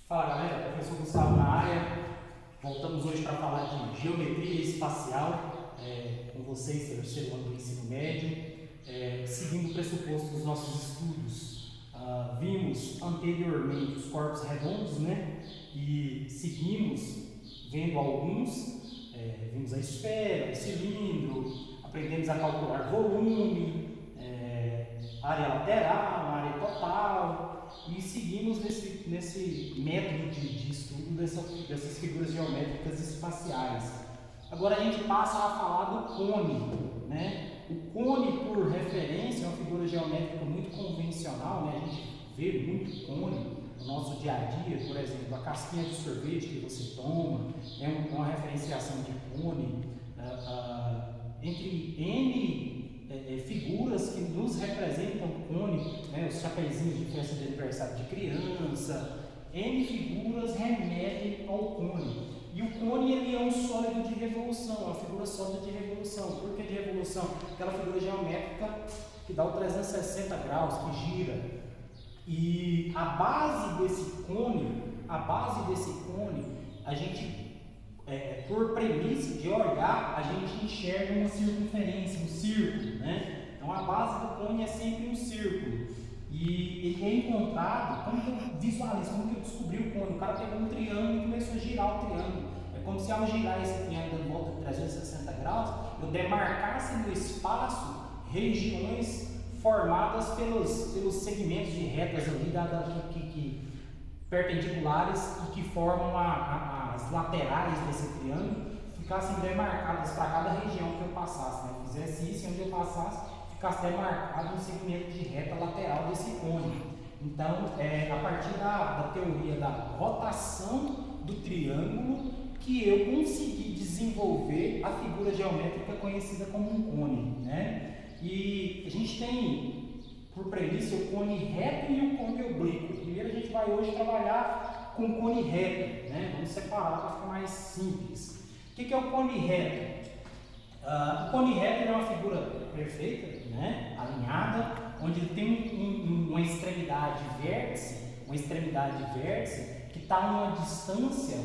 Fala galera, professor Gustavo na área. Voltamos hoje para falar de geometria espacial com vocês, terceiro ano do ensino médio. Seguindo o pressuposto dos nossos estudos, vimos anteriormente os corpos redondos, né? E seguimos vendo alguns, vimos a esfera, o cilindro, aprendemos a calcular volume, área lateral, área total. E seguimos nesse método de estudo dessas figuras geométricas espaciais. Agora a gente passa a falar do cone, né? O cone, por referência, é uma figura geométrica muito convencional, né? A gente vê muito cone no nosso dia a dia, por exemplo, a casquinha de sorvete que você toma é uma referenciação de cone, entre N figuras que nos representam cone, né, os chapeuzinhos de festa de aniversário de criança, N figuras remetem ao cone. E o cone ele é um sólido de revolução, uma figura sólida de revolução. Por que de revolução? Aquela figura geométrica que dá o 360 graus, que gira. E a base desse cone, a gente por premissa de olhar, a gente enxerga uma circunferência, um círculo, né? Então a base do cone é sempre um círculo. E ele é encontrado, como que eu visualizo, como que eu descobri o cone? O cara pegou um triângulo e começou a girar o triângulo. É como se ao girar esse triângulo de volta de 360 graus, eu demarcasse no espaço regiões formadas pelos segmentos de retas ali perpendiculares e que formam as laterais desse triângulo, ficassem demarcadas para cada região que eu passasse, né? Eu fizesse isso e onde eu passasse, ficasse demarcado um segmento de reta lateral desse cone. Então, a partir da teoria da rotação do triângulo, que eu consegui desenvolver a figura geométrica conhecida como um cone, né? E a gente tem por premissa o cone reto e o cone oblíquo. Primeiro a gente vai hoje trabalhar com o cone reto, né? Vamos separar para ficar mais simples. O que é o cone reto? O cone reto é uma figura perfeita, né? Alinhada, onde ele tem uma extremidade vértice, que está a uma distância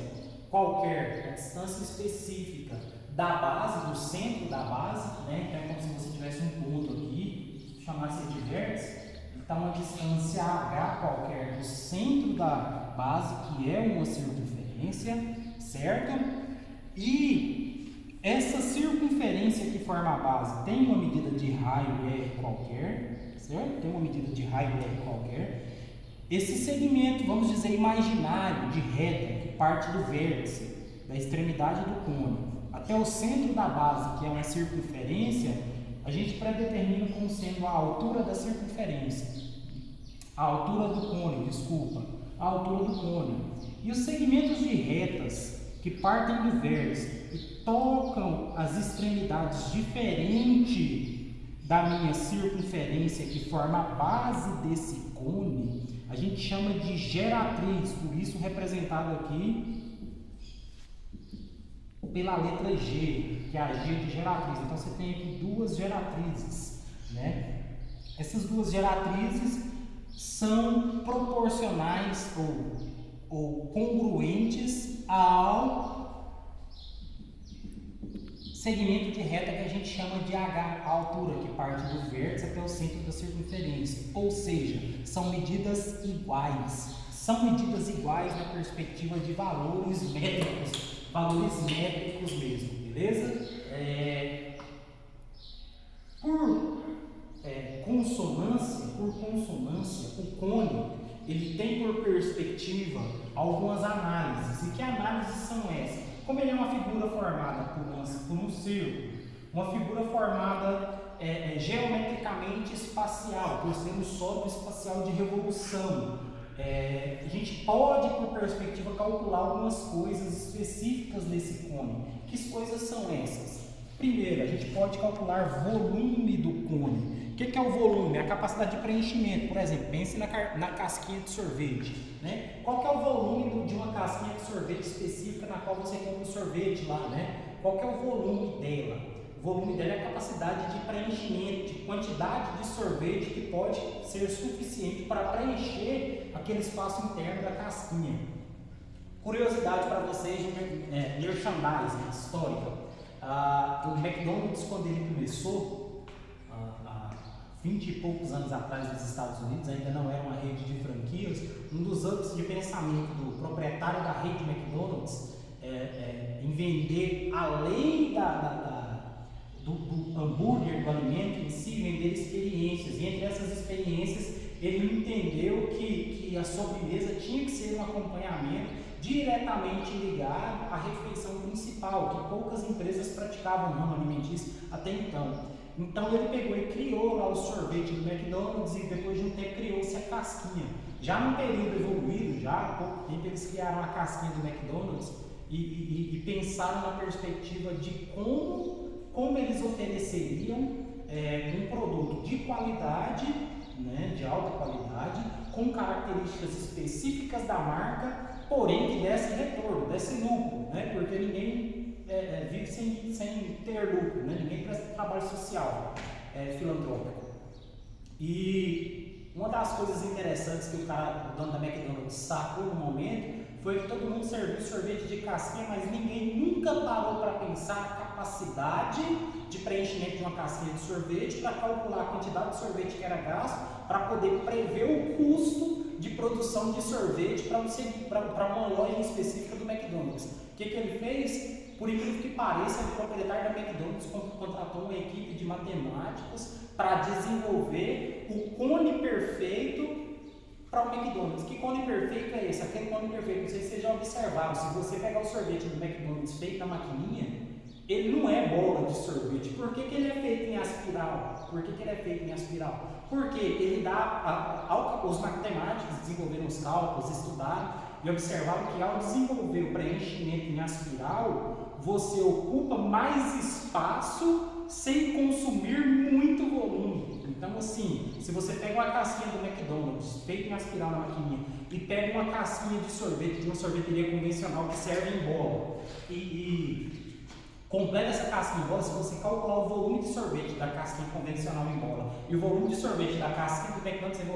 qualquer, uma distância específica da base, do centro da base, né? Então é como se você tivesse um ponto aqui, chamasse de vértice, ele está a uma distância H qualquer do centro da base, que é uma circunferência, certo? E essa circunferência que forma a base tem uma medida de raio R qualquer, certo? Tem uma medida de raio R qualquer. Esse segmento, vamos dizer, imaginário de reta, que parte do vértice, da extremidade do cone, até o centro da base, que é uma circunferência, a gente predetermina como sendo a altura da circunferência, a altura do cone. E os segmentos de retas que partem do vértice e tocam as extremidades diferente da minha circunferência, que forma a base desse cone, a gente chama de geratriz, por isso representado aqui pela letra G, que é a G de geratriz. Então você tem aqui duas geratrizes, né? Essas duas geratrizes são proporcionais ou congruentes ao segmento de reta que a gente chama de H, a altura que parte do vértice até o centro da circunferência. Ou seja, são medidas iguais. São medidas iguais na perspectiva de valores métricos mesmo, beleza? Por consonância, o cone ele tem por perspectiva algumas análises. E que análises são essas? Como ele é uma figura formada por um círculo, uma figura formada geometricamente espacial, por ser um sólido espacial de revolução, a gente pode, por perspectiva, calcular algumas coisas específicas nesse cone. Que coisas são essas? Primeiro, a gente pode calcular volume do cone. O que é o volume? É a capacidade de preenchimento. Por exemplo, pense na casquinha de sorvete, né? Qual que é o volume de uma casquinha de sorvete específica na qual você compra o sorvete lá, né? Qual que é o volume dela? O volume dela é a capacidade de preenchimento, de quantidade de sorvete que pode ser suficiente para preencher aquele espaço interno da casquinha. Curiosidade para vocês, merchandising histórica. O McDonald's, quando ele começou, há 20 e poucos anos atrás nos Estados Unidos, ainda não era uma rede de franquias. Um dos âmbitos de pensamento do proprietário da rede McDonald's em vender, além do hambúrguer, do alimento em si, vender experiências. E entre essas experiências, ele entendeu que a sobremesa tinha que ser um acompanhamento diretamente ligado à refeição principal, que poucas empresas praticavam no ramo alimentício até então. Então ele pegou e criou lá o sorvete do McDonald's e depois de um tempo criou-se a casquinha. Já num período evoluído, já há pouco tempo, eles criaram a casquinha do McDonald's e pensaram na perspectiva de como eles ofereceriam um produto de qualidade, né, de alta qualidade, com características específicas da marca, porém que desse retorno, desse lucro, né? Porque ninguém vive sem ter lucro, né? Ninguém presta trabalho social, filantrópico. E uma das coisas interessantes que o dono da McDonald's sacou no momento foi que todo mundo serviu sorvete de casquinha, mas ninguém nunca parou para pensar a capacidade de preenchimento de uma casquinha de sorvete, para calcular a quantidade de sorvete que era gasto, para poder prever o custo de produção de sorvete para uma loja específica do McDonald's. O que ele fez? Por incrível que pareça, o proprietário da McDonald's contratou uma equipe de matemáticos para desenvolver o cone perfeito para o McDonald's. Que cone perfeito é esse? Aquele cone perfeito, não sei se vocês já observaram, se você pegar o sorvete do McDonald's feito na maquininha, ele não é bola de sorvete. Por que ele é feito em aspiral? Porque ele dá, os matemáticos desenvolveram os cálculos, estudaram e observaram que ao desenvolver o preenchimento em aspiral, você ocupa mais espaço sem consumir muito volume. Então assim, se você pega uma casquinha do McDonald's feita em aspiral na maquininha e pega uma casquinha de sorvete de uma sorveteria convencional que serve em bola e completa essa casquinha em bola, se você calcular o volume de sorvete da casquinha convencional em bola e o volume de sorvete da casquinha do McDonald's, vocês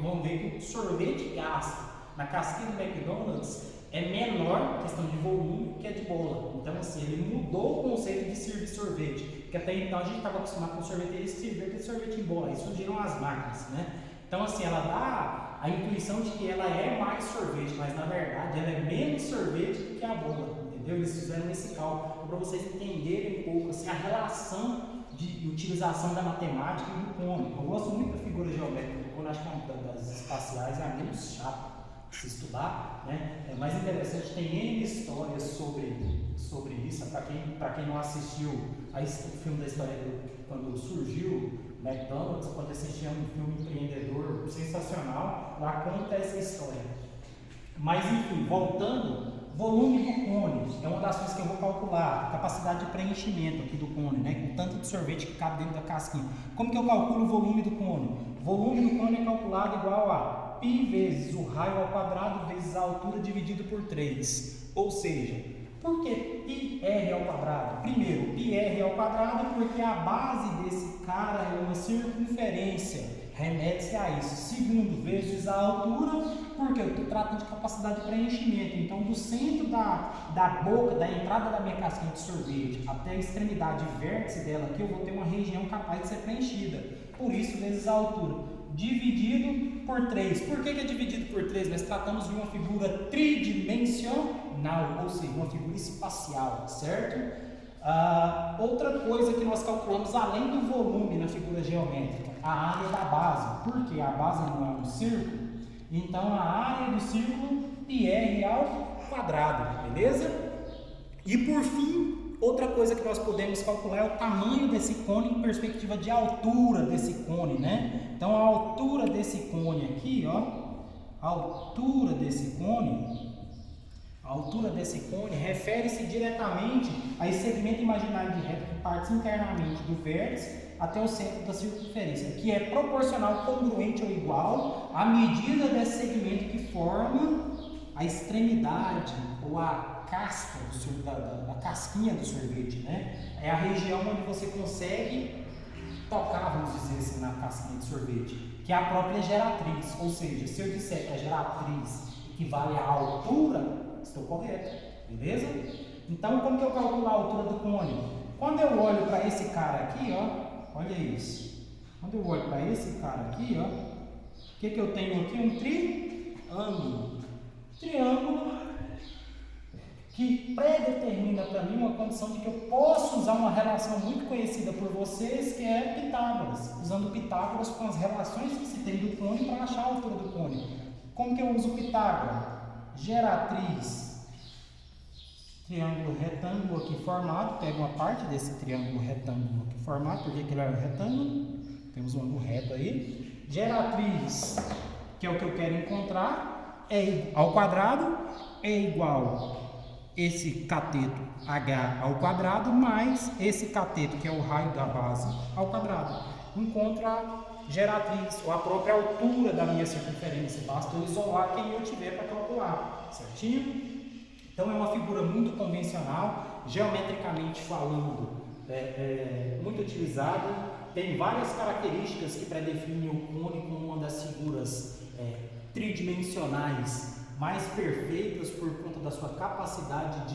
vão ver que o sorvete gasto na casquinha do McDonald's é menor, questão de volume, que a de bola. Então assim, ele mudou o conceito de servir sorvete, que até então a gente estava acostumado com sorveterias que serviam aquele sorvete em bola, aí surgiram as máquinas, né? Então assim, ela dá a intuição de que ela é mais sorvete, mas na verdade ela é menos sorvete do que a bola. Eles fizeram esse cálculo para vocês entenderem um pouco assim, a relação de utilização da matemática e do cone. Eu gosto muito da figura geométrica do cone, acho que das espaciais é a menos chata de se estudar, né? É mais interessante, tem N histórias sobre isso. Para quem não assistiu o filme da história quando surgiu McDonald's, pode assistir, um filme empreendedor sensacional, lá conta essa história. Mas enfim, voltando. Volume do cone é uma das coisas que eu vou calcular, capacidade de preenchimento aqui do cone, né? Com tanto de sorvete que cabe dentro da casquinha. Como que eu calculo o volume do cone? O volume do cone é calculado igual a π vezes o raio ao quadrado vezes a altura dividido por 3. Ou seja, por que πr ao quadrado? Primeiro, πr ao quadrado porque a base desse cara é uma circunferência. Remete-se a isso. Segundo, vezes a altura, porque eu estou tratando de capacidade de preenchimento. Então, do centro da boca, da entrada da minha casquinha de sorvete até a extremidade vértice dela aqui, eu vou ter uma região capaz de ser preenchida. Por isso, vezes a altura. Dividido por 3. Por que é dividido por 3? Nós tratamos de uma figura tridimensional, ou seja, uma figura espacial, certo? Outra coisa que nós calculamos além do volume na figura geométrica, a área da base. Por quê? A base não é um círculo, então a área do círculo πr ao quadrado, beleza? E por fim, outra coisa que nós podemos calcular é o tamanho desse cone em perspectiva de altura desse cone, né? Então a altura desse cone aqui, ó, a altura desse cone refere-se diretamente a esse segmento imaginário de reto que parte internamente do vértice até o centro da circunferência, que é proporcional, congruente ou igual à medida desse segmento que forma a extremidade ou a casca da casquinha do sorvete, né? É a região onde você consegue tocar, vamos dizer assim, na casquinha de sorvete, que é a própria geratriz. Ou seja, se eu disser que a geratriz equivale à altura estou correto, beleza? Então, como que eu calculo a altura do cone? Quando eu olho para esse cara aqui, ó, olha isso. Quando eu olho para esse cara aqui, ó, o que eu tenho aqui? Um triângulo. Triângulo que predetermina para mim uma condição de que eu posso usar uma relação muito conhecida por vocês, que é Pitágoras. Usando Pitágoras com as relações que se tem do cone para achar a altura do cone. Como que eu uso Pitágoras? Geratriz, triângulo retângulo aqui formado, pega uma parte desse triângulo retângulo aqui formado, porque ele é um retângulo, temos um ângulo reto aí. Geratriz, que é o que eu quero encontrar, é ao quadrado, é igual esse cateto H ao quadrado, mais esse cateto, que é o raio da base, ao quadrado. Encontro a geratriz, ou a própria altura da minha circunferência. Basta eu isolar quem eu tiver para calcular, certinho? Então é uma figura muito convencional, geometricamente falando, muito utilizada. Tem várias características que predefinem o cone como uma das figuras tridimensionais mais perfeitas por conta da sua capacidade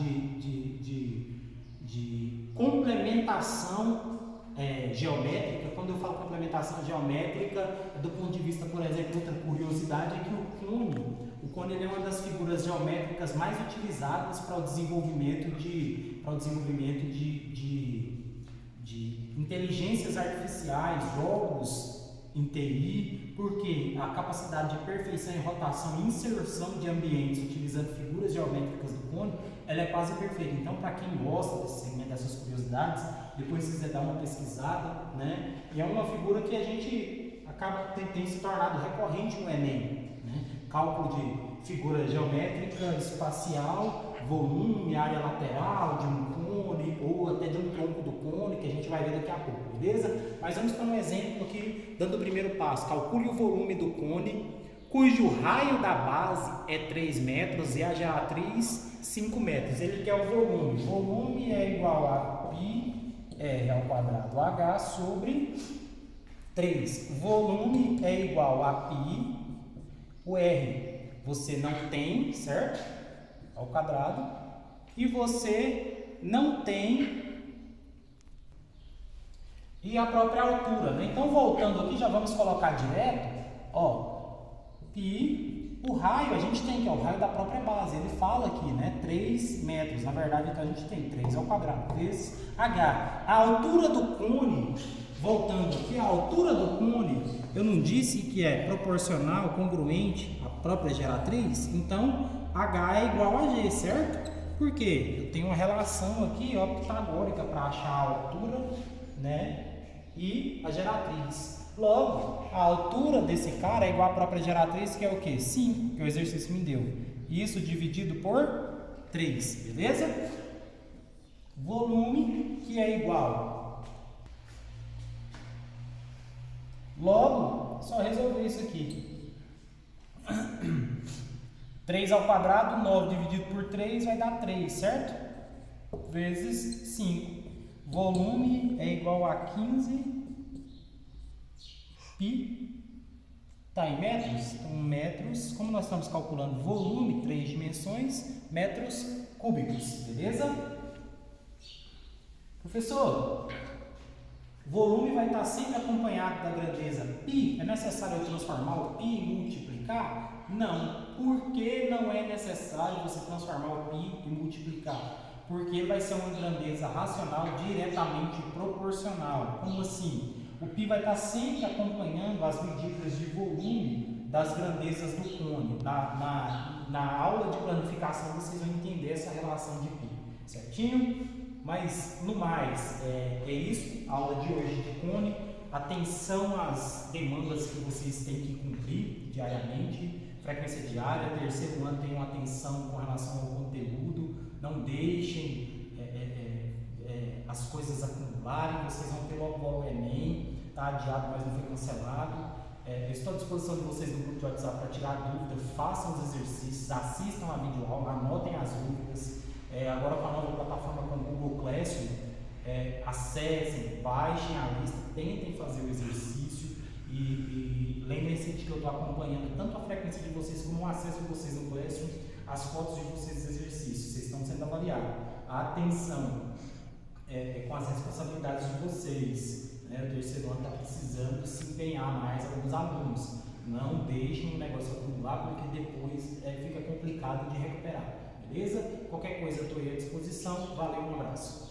de complementação geométrica. Quando eu falo complementação geométrica, do ponto de vista, por exemplo, outra curiosidade é que o cone é uma das figuras geométricas mais utilizadas para o desenvolvimento de inteligências artificiais, jogos em TI, porque a capacidade de perfeição em rotação e inserção de ambientes utilizando figuras geométricas do cone, ela é quase perfeita. Então, para quem gosta desse segmento, dessas curiosidades, depois se quiser dar uma pesquisada, né? E é uma figura que a gente tem se tornado recorrente no Enem, né? Cálculo de figura geométrica, espacial, volume, área lateral de um cone ou até de um tronco do cone, que a gente vai ver daqui a pouco, beleza? Mas vamos para um exemplo aqui, dando o primeiro passo. Calcule o volume do cone, cujo raio da base é 3 metros e a geratriz 5 metros. Ele quer o volume. Volume é igual a π r ao quadrado h sobre 3. Volume é igual a π, o r você não tem, certo? Ao quadrado. E você não tem e a própria altura, né? Então, voltando aqui, já vamos colocar direto, ó, e o raio a gente tem, que é o raio da própria base, ele fala aqui, né, 3 metros, na verdade, então a gente tem 3 ao quadrado, vezes h. A altura do cone, voltando aqui, a altura do cone, eu não disse que é proporcional, congruente à própria geratriz? Então, h é igual a g, certo? Por quê? Eu tenho uma relação aqui, ó, pitagórica para achar a altura, né, e a geratriz. Logo, a altura desse cara é igual à própria geratriz, que é o quê? 5, que o exercício me deu. Isso dividido por 3, beleza? Volume, que é igual. Logo, só resolver isso aqui. 3 ao quadrado, 9 dividido por 3 vai dar 3, certo? Vezes 5. Volume é igual a 15 π, tá em metros? Então, metros, como nós estamos calculando volume, 3 dimensões, metros cúbicos, beleza? Professor, volume vai estar sempre acompanhado da grandeza π. É necessário eu transformar o π em multiplicar? Não. Por que não é necessário você transformar o π em multiplicar? Porque vai ser uma grandeza racional diretamente proporcional. Como assim? O π vai estar sempre acompanhando as medidas de volume das grandezas do cone. Na aula de planificação vocês vão entender essa relação de π, certinho? Mas, no mais, é isso, a aula de hoje de cone. Atenção às demandas que vocês têm que cumprir diariamente. Frequência diária, terceiro ano tem uma atenção com relação ao conteúdo. Não deixem as coisas acumularem, vocês vão ter logo o Enem, está adiado, mas não foi cancelado. Eu estou à disposição de vocês no grupo de WhatsApp para tirar dúvida, façam os exercícios, assistam a videoaula, anotem as dúvidas. Agora com a nova plataforma com o Google Classroom, acessem, baixem a lista, tentem fazer o exercício e lembrem-se de que eu estou acompanhando tanto a frequência de vocês como o acesso de vocês no Classroom, as fotos de vocês exercícios. sempre sendo avaliado. A atenção com as responsabilidades de vocês, né? O terceiro ano está precisando se empenhar mais alguns alunos. Não deixem o negócio acumular, porque depois fica complicado de recuperar, beleza? Qualquer coisa eu estou aí à disposição. Valeu, um abraço.